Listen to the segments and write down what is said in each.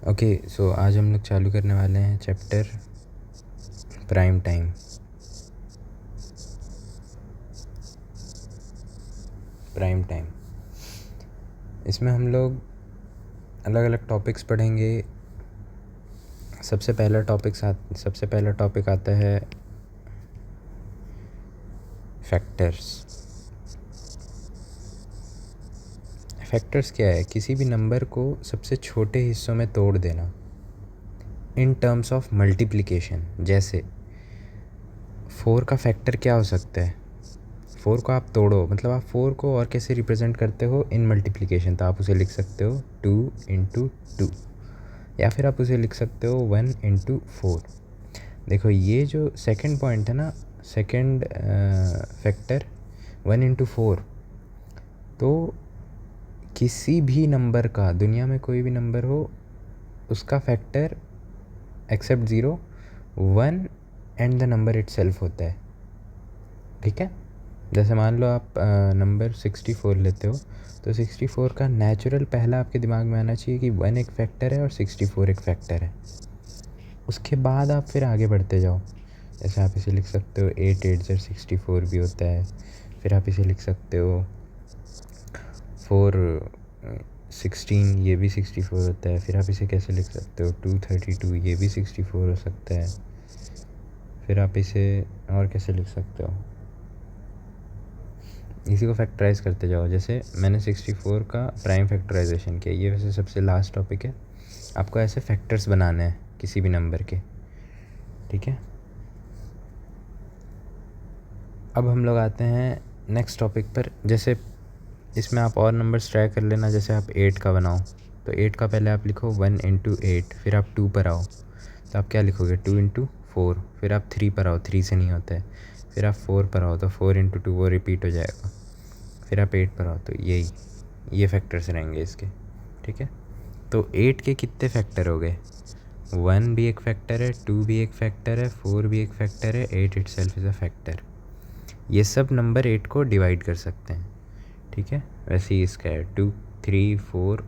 Okay, सो आज हम लोग चालू करने वाले हैं chapter prime time. Prime time इसमें हम लोग अलग अलग टॉपिक्स पढ़ेंगे। सबसे पहला टॉपिक आता है फैक्टर्स। फैक्टर्स क्या है? किसी भी नंबर को सबसे छोटे हिस्सों में तोड़ देना इन टर्म्स ऑफ मल्टीप्लिकेशन। जैसे 4 का फैक्टर क्या हो सकता है? 4 को आप तोड़ो, मतलब आप 4 को और कैसे रिप्रेजेंट करते हो? इन मल्टीप्लिकेशन। तो आप उसे लिख सकते हो 2 इंटू 2, या फिर आप उसे लिख सकते हो 1 इंटू 4। देखो ये जो सेकंड पॉइंट है ना, सेकंड फैक्टर 1 इंटू 4, तो किसी भी नंबर का, दुनिया में कोई भी नंबर हो, उसका factor except 0 1 and the number itself होता है। ठीक है, जैसे मान लो आप नंबर 64 लेते हो, तो 64 का नेचुरल पहला आपके दिमाग में आना चाहिए कि 1 एक फैक्टर है और 64 एक फैक्टर है। उसके बाद आप फिर आगे बढ़ते जाओ। जैसे आप इसे लिख सकते हो 8 8 64 भी होता है। फिर आप इसे लिख सकते हो 4 16, ये भी 64 होता है। फिर आप इसे कैसे लिख सकते हो 2 32, ये भी 64 हो सकता है। फिर आप इसे और कैसे लिख सकते हो, इसी को फैक्टराइज करते जाओ। जैसे मैंने 64 का प्राइम फैक्टराइजेशन किया, ये वैसे सबसे लास्ट टॉपिक है। आपको ऐसे फैक्टर्स बनाने हैं किसी भी नंबर के। ठीक है, अब हम लोग आते हैं नेक्स्ट टॉपिक पर। जैसे इसमें आप और नंबर्स ट्राई कर लेना। जैसे आप 8 का बनाओ, तो 8 का पहले आप लिखो 1 इंटू 8। फिर आप 2 पर आओ, तो आप क्या लिखोगे 2 इंटू 4। फिर आप 3 पर आओ, 3 से नहीं होता है। फिर आप 4 पर आओ, तो 4 इंटू 2 वो रिपीट हो जाएगा। फिर आप 8 पर आओ, तो ये फैक्टर्स रहेंगे इसके। ठीक है, तो 8 के कितने फैक्टर हो गए? 1 भी एक फैक्टर है, 2 भी एक फैक्टर है, 4 भी एक फैक्टर है, 8 इटसेल्फ इज़ अ फैक्टर। ये सब नंबर 8 को डिवाइड कर सकते हैं। ठीक है, वैसे ही इसका है 2 3 4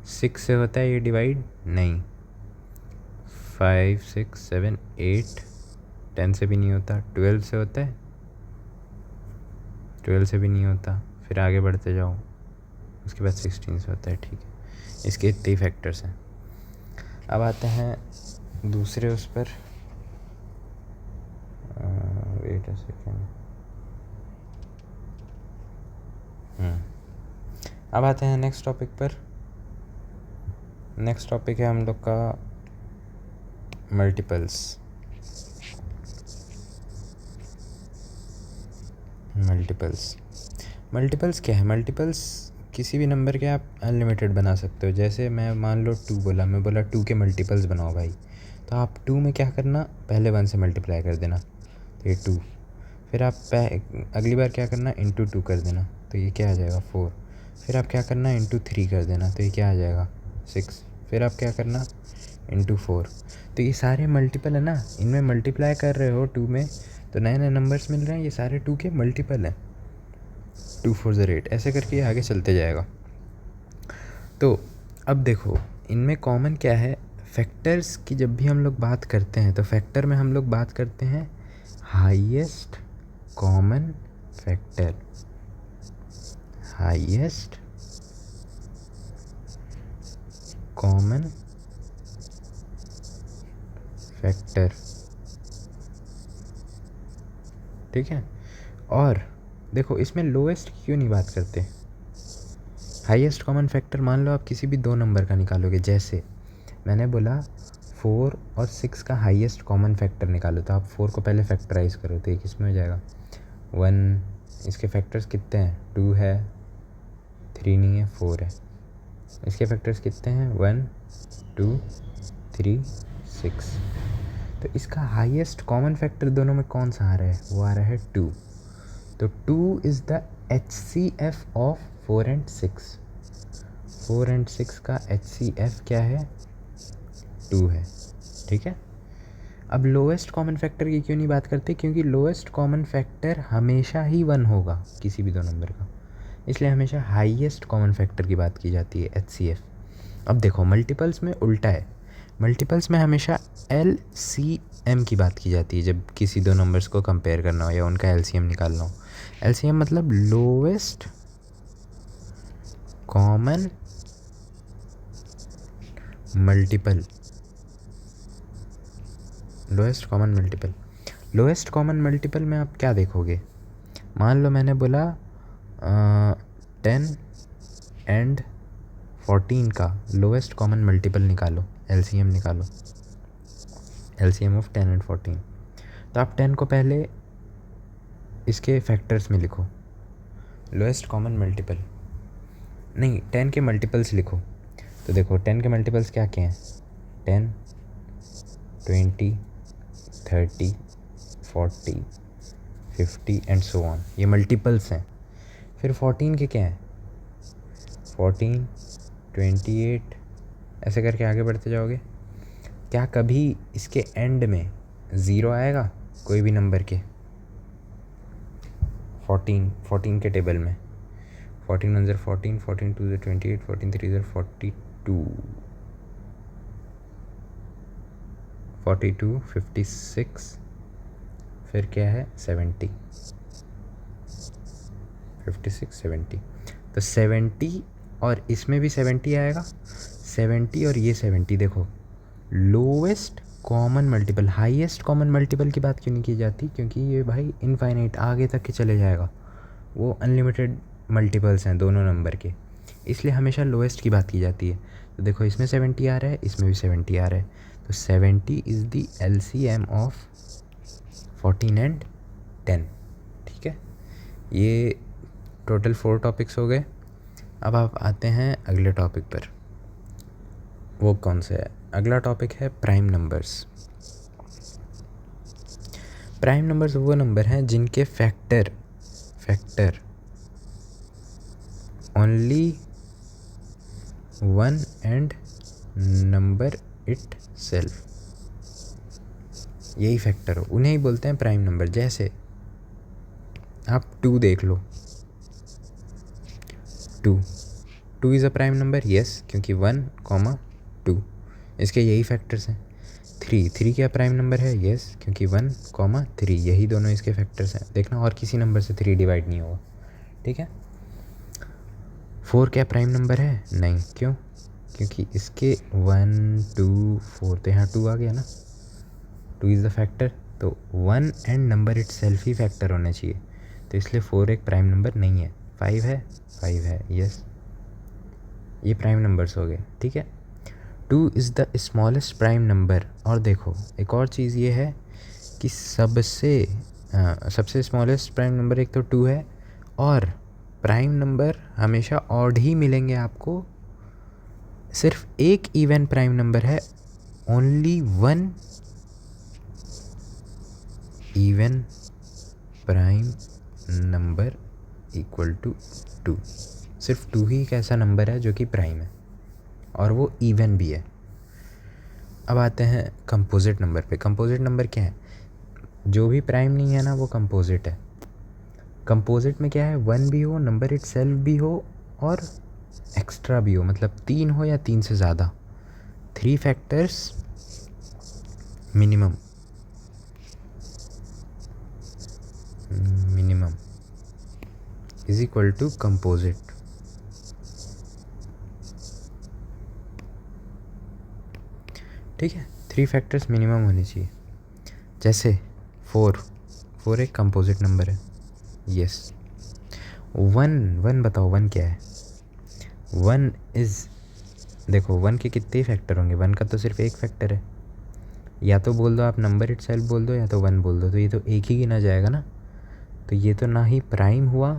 6 से होता है ये डिवाइड? नहीं। 5 6 7 8 10 से भी नहीं होता। 12 से होता है? 12 से भी नहीं होता। फिर आगे बढ़ते जाओ, उसके बाद 16 से होता है। ठीक है, इसके इतने ही फैक्टर्स हैं। अब आते हैं दूसरे उस पर। Wait a second. अब आते हैं नेक्स्ट टॉपिक पर। नेक्स्ट टॉपिक है हम लोग का मल्टीपल्स। मल्टीपल्स क्या है? मल्टीपल्स किसी भी नंबर के आप अनलिमिटेड बना सकते हो। जैसे मैं मान लो 2 बोला, मैं बोला 2 के मल्टीपल्स बनाओ भाई, तो आप 2 में क्या करना, पहले 1 से मल्टीप्लाई कर देना, तो ये 2। फिर आप अगली बार क्या करना, इंटू 2 कर देना, तो ये क्या आ जाएगा 4। फिर आप क्या करना, इंटू 3 कर देना, तो ये क्या आ जाएगा 6। फिर आप क्या करना, इंटू 4। तो ये सारे मल्टीपल है ना, इनमें मल्टीप्लाई कर रहे हो 2 में, तो नए नए नंबर्स मिल रहे हैं, ये सारे 2 के मल्टीपल हैं। 2 4 8, ऐसे करके आगे चलते जाएगा। तो अब देखो इनमें कॉमन क्या है? फैक्टर्स की जब भी हम लोग बात करते हैं, तो फैक्टर में हम लोग बात करते हैं highest common factor. Highest common factor. ठीक है, और देखो इसमें लोएस्ट क्यों नहीं बात करते? हाईएस्ट कॉमन फैक्टर मान लो आप किसी भी 2 नंबर का निकालोगे। जैसे मैंने बोला 4 और 6 का हाईएस्ट कॉमन फैक्टर निकालो, तो आप 4 को पहले फैक्टराइज करो, तो ये किस में हो जाएगा 1। इसके फैक्टर्स कितने हैं? 2 है, 3 नहीं है, 4 है। इसके फैक्टर्स कितने हैं? 1 2 3 6। तो इसका हाईएस्ट कॉमन फैक्टर दोनों में कौन सा आ रहा है? वो आ रहा है 2। तो 2 is the HCF of 4 and 6। 4 and 6 का HCF क्या है? 2 है। ठीक है, अब लोएस्ट कॉमन फैक्टर की क्यों नहीं बात करते? क्योंकि लोएस्ट कॉमन फैक्टर हमेशा ही 1 होगा किसी भी 2 नंबर का, इसलिए हमेशा हाईएस्ट कॉमन फैक्टर की बात की जाती है, HCF। अब देखो मल्टीपल्स में उल्टा है, मल्टीपल्स में हमेशा LCM की बात की जाती है जब किसी दो नंबर्स को कंपेयर करना हो या उनका LCM निकालना हो। LCM मतलब lowest common multiple, lowest common multiple. Lowest common multiple में आप क्या देखोगे, मान लो मैंने बोला 10 एंड 14 का लोएस्ट कॉमन मल्टीपल निकालो, LCM निकालो, LCM ऑफ 10 एंड 14। तो आप 10 को पहले इसके फैक्टर्स में लिखो, लोएस्ट कॉमन मल्टीपल नहीं 10 के मल्टीपल्स लिखो। तो देखो 10 के मल्टीपल्स क्या क्या हैं, 10, 20, 30, 40, 50 एंड सो ऑन, ये मल्टीपल्स हैं। फिर 14 के क्या हैं, 14, 28 ऐसे करके आगे बढ़ते जाओगे। क्या कभी इसके एंड में ज़ीरो आएगा कोई भी नंबर के, 14 के टेबल में 14 1 14, 14 2 28, 14 3 42, 42 56, फिर क्या है 70, 56 70। तो 70 और इसमें भी 70 आएगा, 70 और ये 70। देखो lowest common multiple, highest common multiple की बात क्यों नहीं की जाती, क्योंकि ये भाई इनफाइनाइट आगे तक के चले जाएगा, वो अनलिमिटेड मल्टीपल्स हैं दोनों नंबर के, इसलिए हमेशा लोएस्ट की बात की जाती है। तो देखो इसमें 70 आ रहा है, इसमें भी 70 आ रहा है, तो 70 is the LCM of 14 and 10। ठीक है, ये टोटल 4 टॉपिक्स हो गए। अब आप आते हैं अगले टॉपिक पर, वो कौन सा है, अगला टॉपिक है प्राइम नंबर्स। प्राइम नंबर्स वो नंबर हैं जिनके factor only 1 and number it self, यही फैक्टर हो, उन्हें ही बोलते हैं प्राइम नंबर। जैसे आप 2 देख लो, 2 is a prime number, yes, क्योंकि 1, 2 इसके यही फैक्टर्स हैं। 3 क्या प्राइम नंबर है, यस, क्योंकि 1, 3 यही दोनों इसके फैक्टर्स हैं। देखना और किसी नंबर से 3 डिवाइड नहीं होगा। ठीक है, 4 क्या प्राइम नंबर है, नहीं, क्यों, क्योंकि इसके 1 2 4, तो यहाँ 2 आ गया ना, 2 इज़ द फैक्टर, तो 1 and number it self he factor होने चाहिए, तो इसलिए 4 एक प्राइम नंबर नहीं है। 5 है, यस, ये प्राइम नंबर्स हो गए। ठीक है, 2 is the smallest prime number. और देखो एक और चीज़ ये है कि सबसे स्मॉलेस्ट प्राइम नंबर एक तो 2 है, और प्राइम नंबर हमेशा ऑड ही मिलेंगे आपको, सिर्फ एक इवन प्राइम नंबर है, only 1 even prime number equal to 2। सिर्फ 2 ही एक ऐसा नंबर है जो कि प्राइम है और वो इवन भी है। अब आते हैं कंपोजिट नंबर पे। कंपोजिट नंबर क्या है, जो भी प्राइम नहीं है ना वो कंपोजिट है। कंपोजिट में क्या है, 1 भी हो, नंबर इट सेल्फ भी हो, और एक्स्ट्रा भी हो, मतलब 3 हो या 3 से ज़्यादा, 3 factors minimum is equal to composite. ठीक है, 3 फैक्टर्स मिनिमम होने चाहिए। जैसे 4 एक कंपोजिट नंबर है, यस। 1 बताओ 1 क्या है, 1 इज़, देखो 1 के कितने फैक्टर होंगे, 1 का तो सिर्फ एक फैक्टर है, या तो बोल दो आप नंबर इट सेल्फ बोल दो या तो 1 बोल दो, तो ये तो एक ही गिना जाएगा ना, तो ये तो ना ही प्राइम हुआ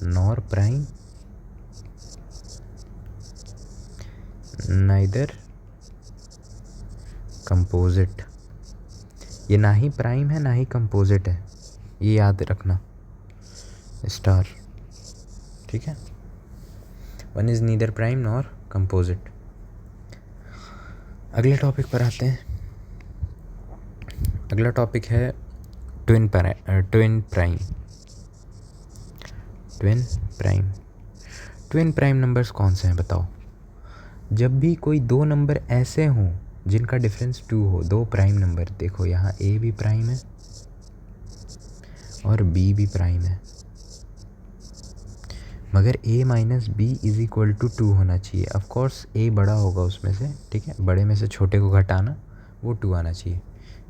नॉर प्राइम, नाइदर कंपोजिट, ये ना ही प्राइम है ना ही कंपोजिट है, ये याद रखना स्टार। ठीक है, 1 is neither prime nor composite. अगले टॉपिक पर आते हैं। अगला टॉपिक है ट्विन प्राइम नंबर्स कौन से हैं बताओ। जब भी कोई दो नंबर ऐसे हों जिनका डिफरेंस 2 हो, दो प्राइम नंबर, देखो यहाँ ए भी प्राइम है और बी भी प्राइम है, मगर a minus B is equal to 2 होना चाहिए। ऑफकोर्स a बड़ा होगा उसमें से, ठीक है, बड़े में से छोटे को घटाना, वो 2 आना चाहिए।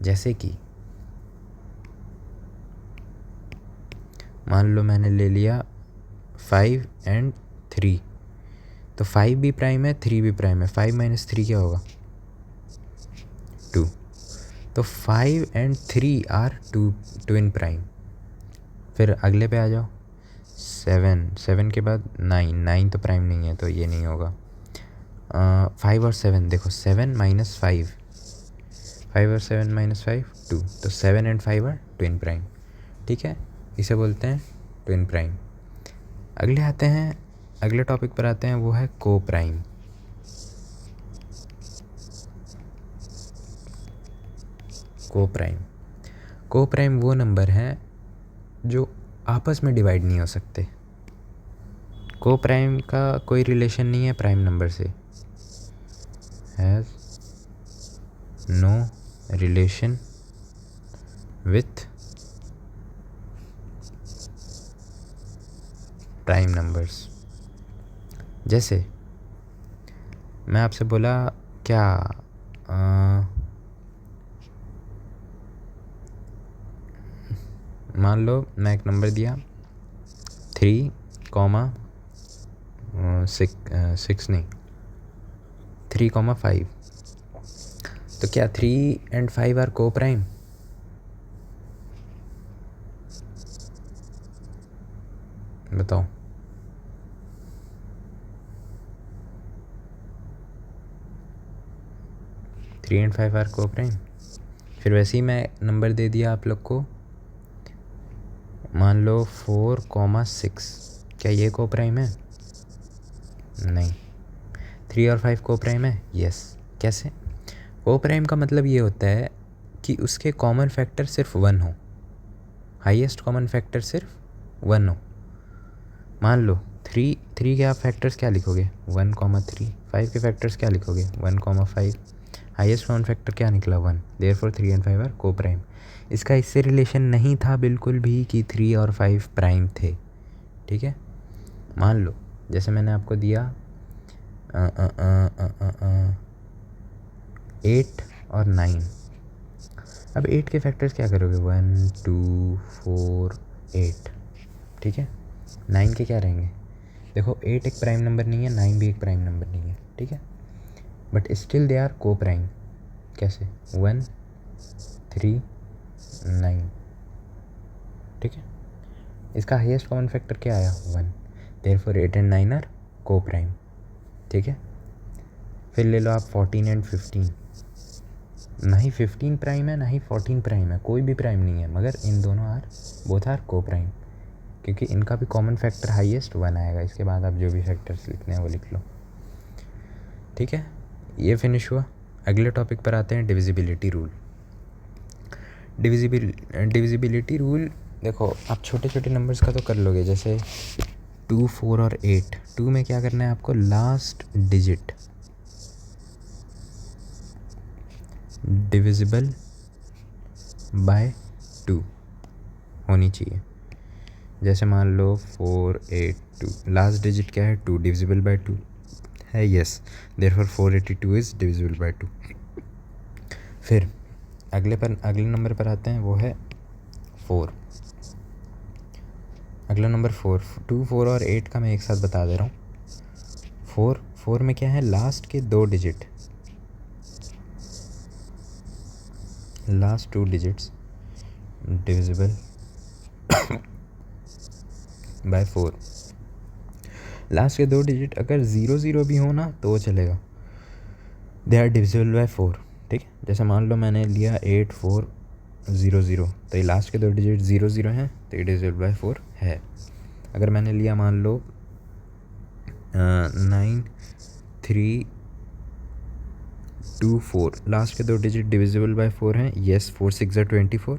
जैसे कि मान लो मैंने ले लिया 5 एंड 3, तो 5 भी प्राइम है, 3 भी प्राइम है, 5 माइनस 3 क्या होगा? 2। तो 5 एंड 3 आर ट्विन प्राइम। फिर अगले पे आ जाओ, 7 के बाद 9 तो प्राइम नहीं है, तो ये नहीं होगा। 5 और 7, देखो 7 माइनस 5, 5 और 7 माइनस 5 2, तो 7 एंड 5 आर ट्विन प्राइम, ठीक है, इसे बोलते हैं ट्विन प्राइम। अगले आते हैं, अगले टॉपिक पर आते हैं, वो है को प्राइम। को प्राइम वो नंबर हैं जो आपस में डिवाइड नहीं हो सकते। को प्राइम का कोई रिलेशन नहीं है प्राइम नंबर से, has no relation with prime numbers. जैसे मैं आपसे बोला क्या, मान लो मैं एक नंबर दिया 3, 6 नहीं 3, 5, तो क्या 3 एंड 5 आर को प्राइम? बताओ। थ्री एंड 5 आर को प्राइम। फिर वैसे ही मैं नंबर दे दिया आप लोग को, मान लो 4, 6, क्या ये को प्राइम है? नहीं। 3 और 5 को प्राइम है? यस। कैसे? को प्राइम का मतलब ये होता है कि उसके कॉमन फैक्टर सिर्फ 1 हो, हाईएस्ट कॉमन फैक्टर सिर्फ 1 हो। मान लो 3 के आप फैक्टर्स क्या लिखोगे? 1, 3। 5 के फैक्टर्स क्या लिखोगे? 1, 5। हाईएस्ट कॉमन फैक्टर क्या निकला? 1। देयरफॉर 3 एंड 5 आर को प्राइम। इसका इससे रिलेशन नहीं था बिल्कुल भी कि 3 और 5 प्राइम थे, ठीक है। मान लो जैसे मैंने आपको दिया 8 और 9। अब 8 के फैक्टर्स क्या करोगे? 1, 2, 4, 8, ठीक है। 9 के क्या रहेंगे? देखो 8 एक प्राइम नंबर नहीं है, 9 भी एक प्राइम नंबर नहीं है, ठीक है, बट स्टिल दे आर को प्राइम। कैसे? 1, 3, 9, ठीक है। इसका हाईएस्ट कॉमन फैक्टर क्या आया? 1। देयरफॉर 8 एंड 9 आर को प्राइम, ठीक है। फिर ले लो आप 14 एंड 15। ना ही 15 प्राइम है, ना ही 14 प्राइम है, कोई भी प्राइम नहीं है, मगर इन दोनों बोथ आर को प्राइम, क्योंकि इनका भी कॉमन फैक्टर हाईएस्ट 1 आएगा। इसके बाद आप जो भी फैक्टर्स लिखने हैं वो लिख लो, ठीक है। ये फिनिश हुआ। अगले टॉपिक पर आते हैं, डिविजिबिलिटी रूल। डिविजिबिलिटी रूल, देखो आप छोटे छोटे नंबर्स का तो कर लोगे, जैसे 2, 4 और 8। 2 में क्या करना है आपको? लास्ट डिजिट डिविजिबल बाय 2 होनी चाहिए। जैसे मान लो 4, 8, 2, लास्ट डिजिट क्या है? 2, डिविजिबल बाय 2 है, yes, therefore 482 is divisible by 2। फिर अगले नंबर पर आते हैं, वो है 4। अगला नंबर 4, 2, 4 और 8 का मैं एक साथ बता दे रहा हूँ। 4 में क्या है? लास्ट के 2 digit, last 2 digits divisible by 4। Last के 2 डिजिट अगर 0, 0 भी हो ना तो वो चलेगा, दे आर डिविजिबल बाय 4, ठीक है। जैसे मान लो मैंने लिया 8, 4, 0, 0, तो ये लास्ट के 2 डिजिट 0, 0 हैं, तो ये डिविजिबल बाय 4 है। अगर मैंने लिया मान लो 9, 3, 2, 4, लास्ट के 2 डिजिट डिविजिबल बाय 4 हैं, येस, 4, 6 24,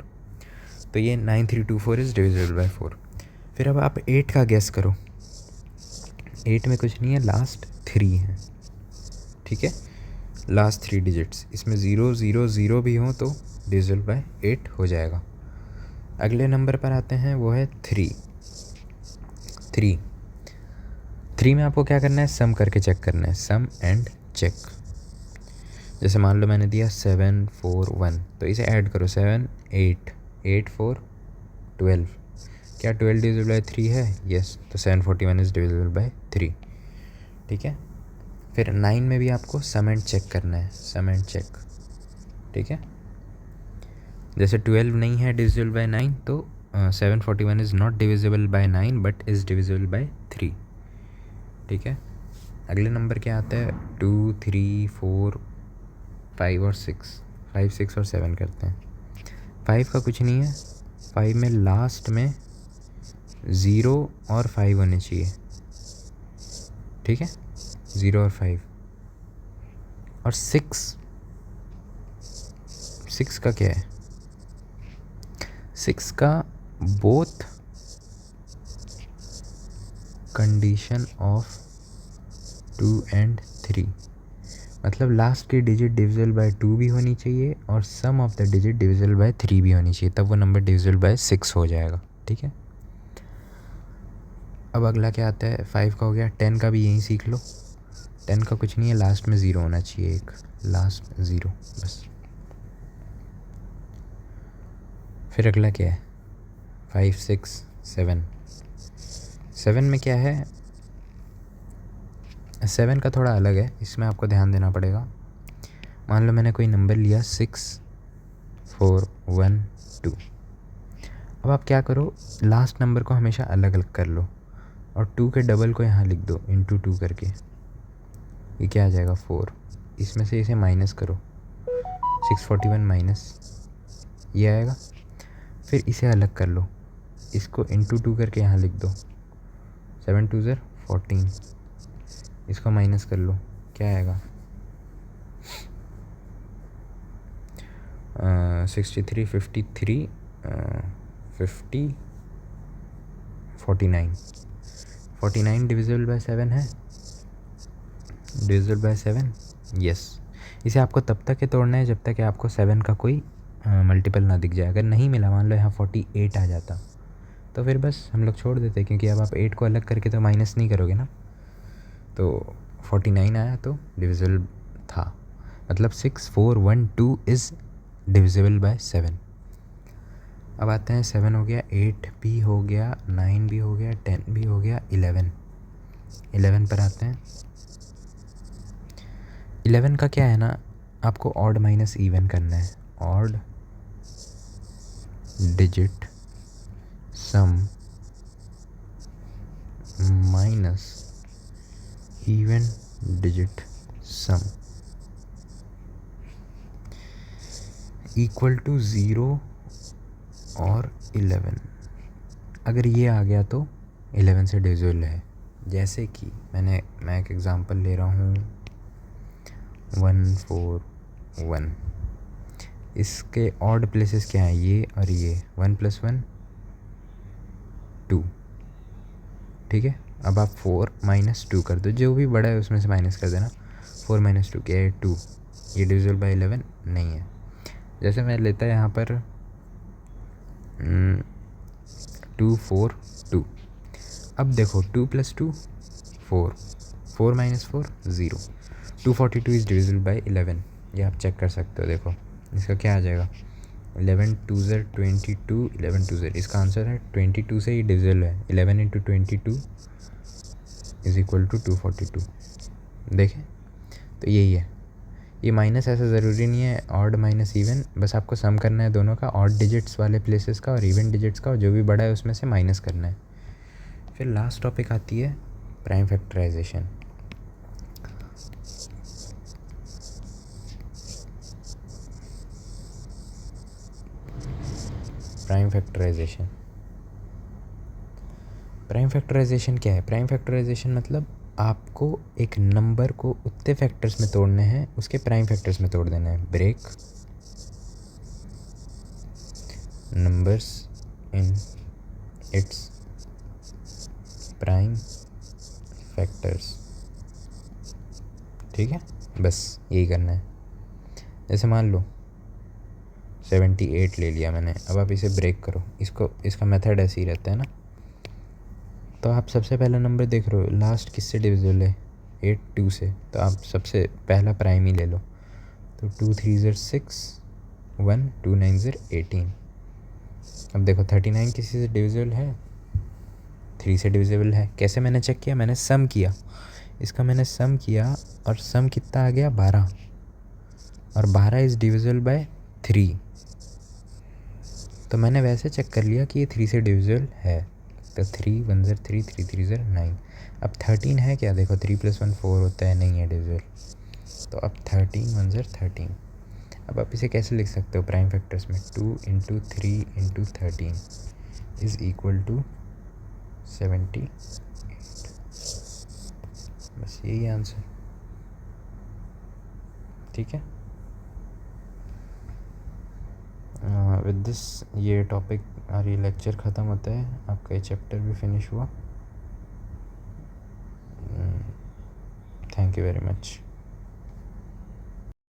तो ये 9, 3, 2, 4 इज़ डिविजिबल बाय 4। फिर अब आप 8 का गेस करो। 8 में कुछ नहीं है, लास्ट 3 है, ठीक है, लास्ट 3 डिजिट्स, इसमें 0 0 0 भी हो तो डिविजिबल बाय 8 हो जाएगा। अगले नंबर पर आते हैं, वो है 3। 3 में आपको क्या करना है, सम करके चेक करना है, सम एंड चेक। जैसे मान लो मैंने दिया 7 4 1, तो इसे ऐड करो, 7 8 8 4 12। क्या 12 डिविजिबल बाय 3 है? यस, तो 741 इज़ डिविजिबल बाय 3। ठीक है, फिर 9 में भी आपको सम एंड चेक करना है, सम एंड चेक। ठीक है, जैसे 12 नहीं है डिविजिबल बाय 9, तो 741 is not divisible by 9 but is divisible by 3। ठीक है, अगले नंबर क्या आता है, 2 3 4 5 और 6, 5 6 और 7 करते हैं। 5 का कुछ नहीं है, 5 में लास्ट में 0 और 5 होने चाहिए। ठीक है, 0 और 5। और 6 का क्या है, 6 का बोथ कंडीशन ऑफ 2 एंड 3, मतलब लास्ट की डिजिट डिविजिबल बाय 2 भी होनी चाहिए और sum of the digit divisible by 3 भी होनी चाहिए, तब वो नंबर डिविजिबल बाय 6 हो जाएगा। ठीक है, अब अगला क्या आता है, 5 का हो गया। 10 का भी यहीं सीख लो, 10 का कुछ नहीं है, लास्ट में 0 होना चाहिए, एक लास्ट 0 बस। फिर अगला क्या है, 5 6 7। 7 में क्या है, 7 का थोड़ा अलग है, इसमें आपको ध्यान देना पड़ेगा। मान लो मैंने कोई नंबर लिया 6 4 1 2। अब आप क्या करो, लास्ट नंबर को हमेशा अलग अलग कर लो और 2 के डबल को यहाँ लिख दो इंटू 2 करके। ये क्या आ जाएगा, 4। इसमें से इसे माइनस करो, 641 माइनस ये आएगा। फिर इसे अलग कर लो, इसको इंटू 2 करके यहाँ लिख दो, 7 2 ज़र 14। इसको माइनस कर लो, क्या आएगा, 63 53 50 49। 49 डिविजिबल बाय 7 है, डिविजिबल बाय 7, यस। इसे आपको तब तक ही तोड़ना है जब तक कि आपको 7 का कोई मल्टीपल ना दिख जाए। अगर नहीं मिला, मान लो यहाँ 48 आ जाता, तो फिर बस हम लोग छोड़ देते, क्योंकि अब आप 8 को अलग करके तो माइनस नहीं करोगे ना। तो 49 आया तो डिविजिबल था, मतलब 6 4 1 2 इज़ डिविजिबल बाय 7। अब आते हैं, 7 हो गया, 8 भी हो गया, 9 भी हो गया, 10 भी हो गया, 11 पर आते हैं। 11 का क्या है ना, आपको ऑड माइनस इवन करना है, odd digit sum minus even digit sum equal to 0 और 11। अगर ये आ गया तो 11 से डिविजिबल है। जैसे कि मैं एक एग्ज़ाम्पल ले रहा हूँ, 1 4 1। इसके ऑड प्लेसेस क्या हैं, ये और ये, 1 + 1 2। ठीक है, अब आप 4 - 2 कर दो, जो भी बड़ा है उसमें से माइनस कर देना। 4 - 2 क्या है, 2। ये डिविजिबल बाय 11 नहीं है। जैसे मैं लेता है यहाँ पर 2 4 2। अब देखो 2 + 2 4, 4 - 4 0। 242 इज़ डिविजिबल बाय 11, ये आप चेक कर सकते हो। देखो इसका क्या आ जाएगा, 11 2 ज़र 22, 11 2 ज़र, इसका आंसर है 22 से ही डिविजिबल है। 11 × 22 इज़ इक्वल टू 242। देखें, तो यही है। ये माइनस ऐसा ज़रूरी नहीं है, ऑड माइनस इवन, बस आपको सम करना है दोनों का, ऑड डिजिट्स वाले प्लेसेस का और इवन डिजिट्स का, और जो भी बड़ा है उसमें से माइनस करना है। फिर लास्ट टॉपिक आती है प्राइम फैक्टराइजेशन। प्राइम फैक्टराइजेशन क्या है, प्राइम फैक्टराइजेशन मतलब आपको एक नंबर को उतने फैक्टर्स में तोड़ने हैं, उसके प्राइम फैक्टर्स में तोड़ देना है। Break numbers in its prime factors. ठीक है, बस यही करना है। जैसे मान लो 78 ले लिया मैंने, अब आप इसे ब्रेक करो, इसका मेथड ऐसे ही रहता है ना। तो आप सबसे पहला नंबर देख रहे हो, लास्ट किससे डिविजिबल है, 8 2 से, तो आप सबसे पहला प्राइम ही ले लो। तो 2 3 ज़र 6, 1 2 9 ज़र 18। अब देखो 39 किसी से डिविजिबल है, 3 से डिविजिबल है। कैसे मैंने चेक किया, मैंने सम किया, इसका मैंने सम किया और सम कितना आ गया 12, और 12 इज़ डिविजिबल बाय 3। तो मैंने वैसे चेक कर लिया कि ये 3 से डिविजिबल है। तो 3 1 ज़र 3, 3 3 ज़र 9। अब 13 है क्या, देखो 3 + 1 4 होता है, नहीं है डिविजिबल। तो अब 13 1 ज़र 13। अब आप इसे कैसे लिख सकते हो प्राइम फैक्टर्स में, 2 × 3 × 13 = 78। बस यही आंसर, ठीक है। विद दिस ये टॉपिक और ये लेक्चर ख़त्म होता है, आपका ये चैप्टर भी फिनिश हुआ। Thank you very much.